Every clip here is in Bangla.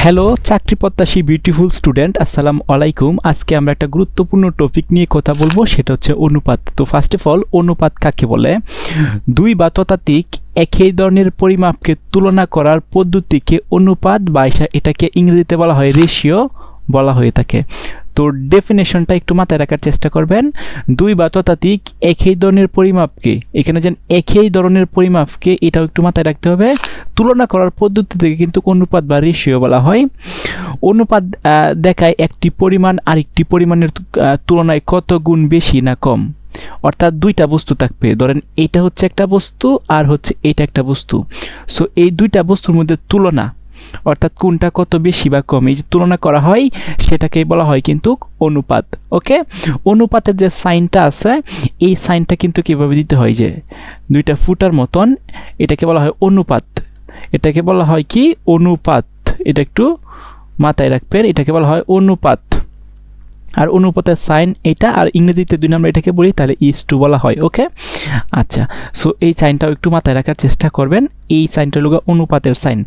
হ্যালো চাকরি প্রত্যাশী বিউটিফুল স্টুডেন্ট, আসসালামু আলাইকুম। আজকে আমরা একটা গুরুত্বপূর্ণ টপিক নিয়ে কথা বলবো, সেটা হচ্ছে অনুপাত। তো ফার্স্ট অফ অল, অনুপাত কাকে বলে? দুই বা ততোধিক একই ধরনের পরিমাপকে তুলনা করার পদ্ধতিকে অনুপাত বা এটাকে ইংরেজিতে বলা হয় রেশিও বলা হয়ে থাকে। তো ডেফিনেশনটা একটু মাথায় রাখার চেষ্টা করবেন। দুই বা ততোধিক একই ধরনের পরিমাপকে, এখানে যেন একই ধরনের পরিমাপকে, এটাও একটু মাথায় রাখতে হবে। তুলনা করার পদ্ধতি থেকে কিন্তু অনুপাত বা রেশিও বলা হয়। অনুপাত দেখায় একটি পরিমাণ আরেকটি পরিমাণের তুলনায় কত গুণ বেশি না কম। অর্থাৎ দুইটা বস্তু থাকবে, ধরেন এইটা হচ্ছে একটা বস্তু আর হচ্ছে এইটা একটা বস্তু। সো এই দুইটা বস্তুর মধ্যে তুলনা, অর্থাৎ কোনটা কত বেশি বা কম, এই যে তুলনা করা হয় সেটাকেই বলা হয় কিন্তু অনুপাত। ওকে, অনুপাতের যে সাইনটা আছে, এই সাইনটা কিন্তু কীভাবে দিতে হয়, যে দুইটা ফুটার মতন, এটাকে বলা হয় অনুপাত। এটাকে বলা হয় কি? অনুপাত। এটা একটু মাথায় রাখবেন, এটাকে বলা হয় অনুপাত। আর অনুপাতের সাইন এটা, আর ইংরেজিতে দুই আমরা এটাকে বলি, তাহলে ইজ টু বলা হয়। ওকে, আচ্ছা। সো এই সাইনটাও একটু মাথায় রাখার চেষ্টা করবেন। এই সাইনটা হলো অনুপাতের সাইন।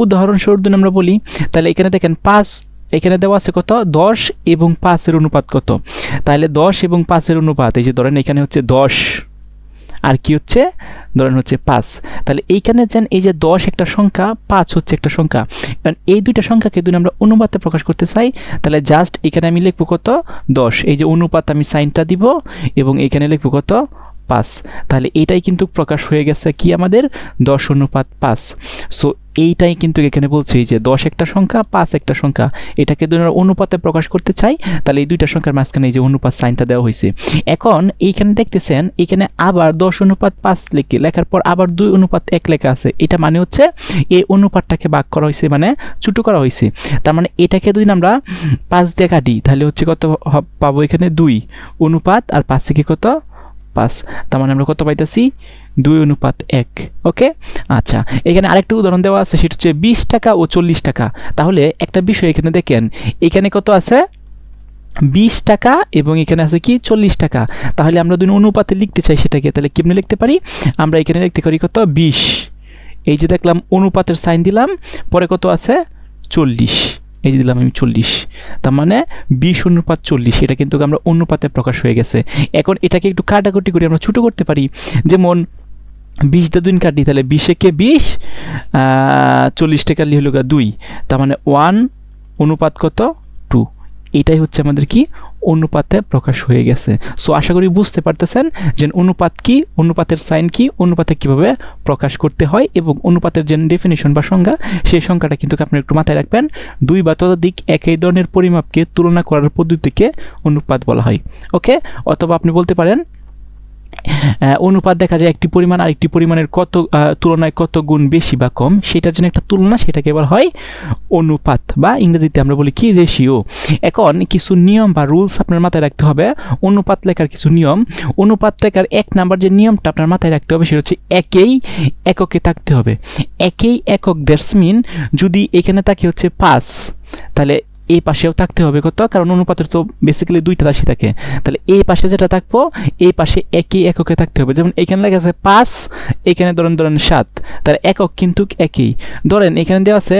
উদাহরণস্বরূপ যদি আমরা বলি, তাহলে এখানে দেখেন 5, এখানে দেওয়া আছে কত? 10 এবং 5-এর অনুপাত কত? তাহলে 10 এবং 5-এর অনুপাত, এই যে ধরেন এখানে হচ্ছে 10 আর কি হচ্ছে, ধরেন হচ্ছে 5। তাহলে এইখানে যেন এই যে 10 একটা সংখ্যা, 5 হচ্ছে একটা সংখ্যা, কারণ এই দুইটা সংখ্যাকে যদি আমরা অনুপাতে প্রকাশ করতে চাই, তাহলে জাস্ট এখানে আমি লিখবো কত? 10। এই যে অনুপাত, আমি সাইনটা দিব এবং এখানে লিখবো কত? 5। তাহলে এইটাই কিন্তু প্রকাশ হয়ে গেছে কি আমাদের? 10:5। সো এইটাই কিন্তু এখানে বলছি যে 10 একটা সংখ্যা, 5 একটা সংখ্যা, এটাকে যদি আমরা অনুপাতে প্রকাশ করতে চাই, তাহলে এই দুইটা সংখ্যার মাঝখানে এই যে অনুপাত সাইনটা দেওয়া হয়েছে। এখন এইখানে দেখতেছেন, এখানে আবার 10:5 লেখার পর আবার 2:1 লেখা আছে। এটা মানে হচ্ছে এই অনুপাতটাকে ভাগ করা হয়েছে, মানে ছোটো করা হয়েছে। তার মানে এটাকে যদি আমরা 5 দিয়ে কাটি, তাহলে হচ্ছে কত পাবো? এখানে 2 অনুপাত আর 5 থেকে কত? 5। তার মানে আমরা কত পাইতেছি? 2:1। ওকে, আচ্ছা। এখানে আরেকটা উদাহরণ দেওয়া আছে, সেটা হচ্ছে 20 টাকা ও 40 টাকা। তাহলে একটা বিষয় এখানে দেখেন, এখানে কত আছে? 20 টাকা এবং এখানে আছে কি? 40 টাকা। তাহলে আমরা যদি অনুপাতে লিখতে চাই সেটাকে, তাহলে কেমনে লিখতে পারি? আমরা এখানে লিখতে পারি কত? 20। এই যে দেখলাম অনুপাতের সাইন দিলাম, পরে কত আছে? 40। এই যে দিলাম আমি 40। তার মানে 20:40, এটা কিন্তু আমরা অনুপাতে প্রকাশ হয়ে গেছে। এখন এটাকে একটু কাটাকুটি করে আমরা ছোটো করতে পারি। যেমন 20 দিয়ে 2 কাটি, তাহলে 20 একে 20, 40 টাকা হলো 2। তার মানে 1 অনুপাত কত? 2। এটাই হচ্ছে আমাদের কি? অনুপাতে প্রকাশ হয়ে গেছে। সো আশা করি বুঝতে পারতেছেন যে অনুপাত কি, অনুপাতের সাইন কি, অনুপাতে কিভাবে প্রকাশ করতে হয়, এবং অনুপাতের যে ডেফিনিশন বা সংজ্ঞা, সেই সংখ্যাটা কিন্তু আপনি একটু মাথায় রাখবেন। দুই বা ততোধিক একই ধরনের পরিমাপকে তুলনা করার পদ্ধতিকে অনুপাত বলা হয়। ওকে, অথবা আপনি বলতে পারেন অনুপাত দেখা যায় একটি পরিমাণ আরেকটি পরিমাণের কত তুলনায় কত গুণ বেশি বা কম, সেটার জন্য একটা তুলনা, সেটাকে বলা হয় অনুপাত, বা ইংরেজিতে আমরা বলি কি? রেশিও। এখন কিছু নিয়ম বা রুলস আপনার মাথায় রাখতে হবে। অনুপাত লেখার কিছু নিয়ম। অনুপাত লেখার 1 নাম্বার যে নিয়মটা আপনার মাথায় রাখতে হবে, সেটা হচ্ছে একই এককে থাকতে হবে। একই একক, দ্যাটস মিন যদি এখানে থাকে হচ্ছে 5, তাহলে এই পাশেও থাকতে হবে কত? কারণ অনুপাতের তো বেসিক্যালি 2টা রাশি থাকে। তাহলে এই পাশে যেটা থাকবো, এই পাশে একই এককে থাকতে হবে। যেমন এখানে লেখা আছে 5, এখানে ধরেন 7, তার একক কিন্তু একই। ধরেন এখানে দেওয়া আছে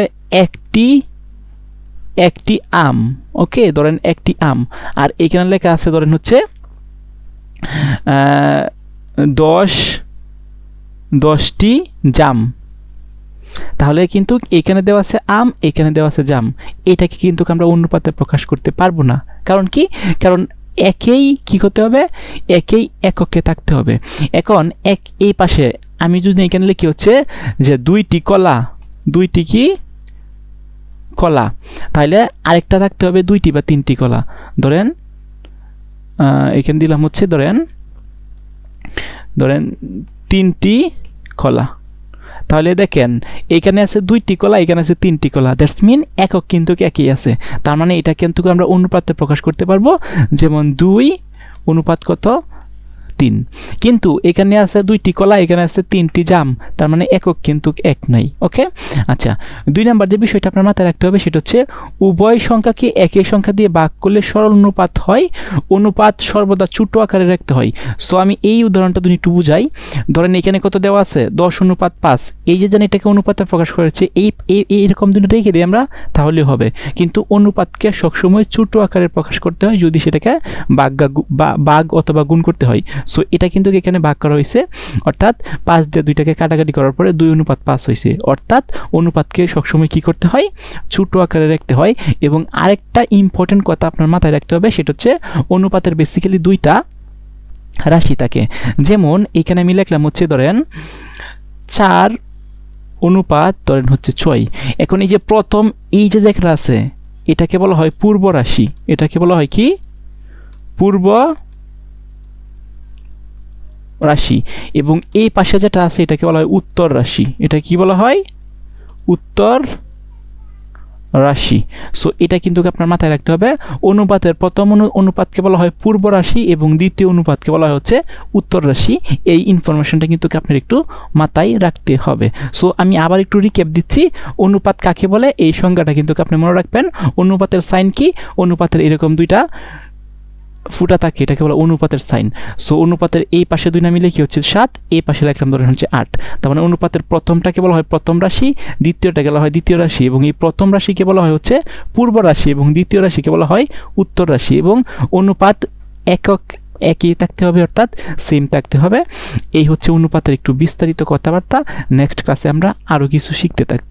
একটি আম। ওকে, ধরেন একটি আম। আর এখানে লেখা আছে ধরেন হচ্ছে 10টি জাম। তাহলে কিন্তু এখানে দেওয়া আছে আম, এখানে দেওয়া আছে জাম। এটাকে কিন্তু আমরা অনুপাতে প্রকাশ করতে পারবো না। কারণ কি? কারণ একই কি করতে হবে? একই এককে থাকতে হবে। এখন এই পাশে আমি যদি এখানে লিখি হচ্ছে যে 2টি কলা, 2টি কি? কলা। তাহলে আরেকটা থাকতে হবে 2টি বা 3টি কলা। ধরেন এখানে দিলাম হচ্ছে ধরেন 3টি কলা। তাহলে দেখেন এখানে আছে 2টি কলা, এখানে আছে 3টি কলা, দ্যাটস মিন একক কিন্তু একই আছে। তার মানে এটা কিন্তু আমরা অনুপাতে প্রকাশ করতে পারবো। যেমন 2 অনুপাত কত? 3, কিন্তু এখানে আছে 2টি কলা, এখানে আছে 3টি জাম, তার মানে একক কিন্তু 1 নাই। ওকে, আচ্ছা 2 নাম্বার যে বিষয়টা আপনার মাথায় রাখতে হবে সেটা হচ্ছে উভয় সংখ্যাকে একই সংখ্যা দিয়ে ভাগ করলে সরল অনুপাত হয়, অনুপাত সর্বদা ছোট আকারে রাখতে হয়। সো আমি এই উদাহরণটা যদি একটু বুঝাই, ধরেন এখানে কত দেওয়া আছে 10:5, এই যে জানি এটাকে অনুপাতে প্রকাশ করেছে, এইরকম যদি রেখে দিই আমরা তাহলে হবে, কিন্তু অনুপাতকে সবসময় ছোট আকারে প্রকাশ করতে হয় যদি সেটাকে ভাগ অথবা গুণ করতে হয়। সো এটা কিন্তু এখানে ভাগ করা হয়েছে, অর্থাৎ 5 দিয়ে 2টাকে কাটাকাটি করার পরে 2:5 হয়েছে, অর্থাৎ অনুপাতকে সবসময় কি করতে হয়, ছোট আকারে রাখতে হয়। এবং আরেকটা ইম্পর্টেন্ট কথা আপনার মাথায় রাখতে হবে সেটা হচ্ছে অনুপাতের বেসিক্যালি 2টা রাশি থাকে। যেমন এখানে আমি লিখলাম হচ্ছে ধরেন 4 অনুপাত ধরেন হচ্ছে 6। এখন এই যে প্রথম এই যে জায়গাটা আছে এটাকে বলা হয় পূর্ব রাশি, এটাকে বলা হয় কি পূর্ব রাশি, এবং এই পাশে যেটা আছে এটাকে বলা হয় উত্তর রাশি, এটা কি বলা হয় উত্তর রাশি। সো এটা কিন্তু আপনার মাথায় রাখতে হবে, অনুপাতের প্রথম অনুপাতকে বলা হয় পূর্ব রাশি এবং দ্বিতীয় অনুপাতকে বলা হয় হচ্ছে উত্তর রাশি। এই ইনফরমেশনটা কিন্তু আপনার একটু মাথায় রাখতে হবে। সো আমি আবার একটু রিক্যাপ দিচ্ছি, অনুপাত কাকে বলে এই সংজ্ঞাটা কিন্তু আপনি মনে রাখবেন। অনুপাতের সাইন কি, অনুপাতের এরকম 2টা ফুটা থাকে, এটাকে বলে অনুপাতের সাইন। সো অনুপাতের এই পাশে 2 না মিলে কি হচ্ছে 7, এই পাশে লিখলাম ধরেন হচ্ছে 8, তার মানে অনুপাতের প্রথমটাকে বলা হয় প্রথম রাশি, দ্বিতীয়টাকে বলা হয় দ্বিতীয় রাশি, এবং এই প্রথম রাশিকে বলা হয় হচ্ছে পূর্ব রাশি এবং দ্বিতীয় রাশিকে বলা হয় উত্তর রাশি। এবং অনুপাত একই থাকতে হবে, অর্থাৎ সেম থাকতে হবে। এই হচ্ছে অনুপাতের একটু বিস্তারিত কথাবার্তা। নেক্সট ক্লাসে আমরা আরও কিছু শিখতে থাকব।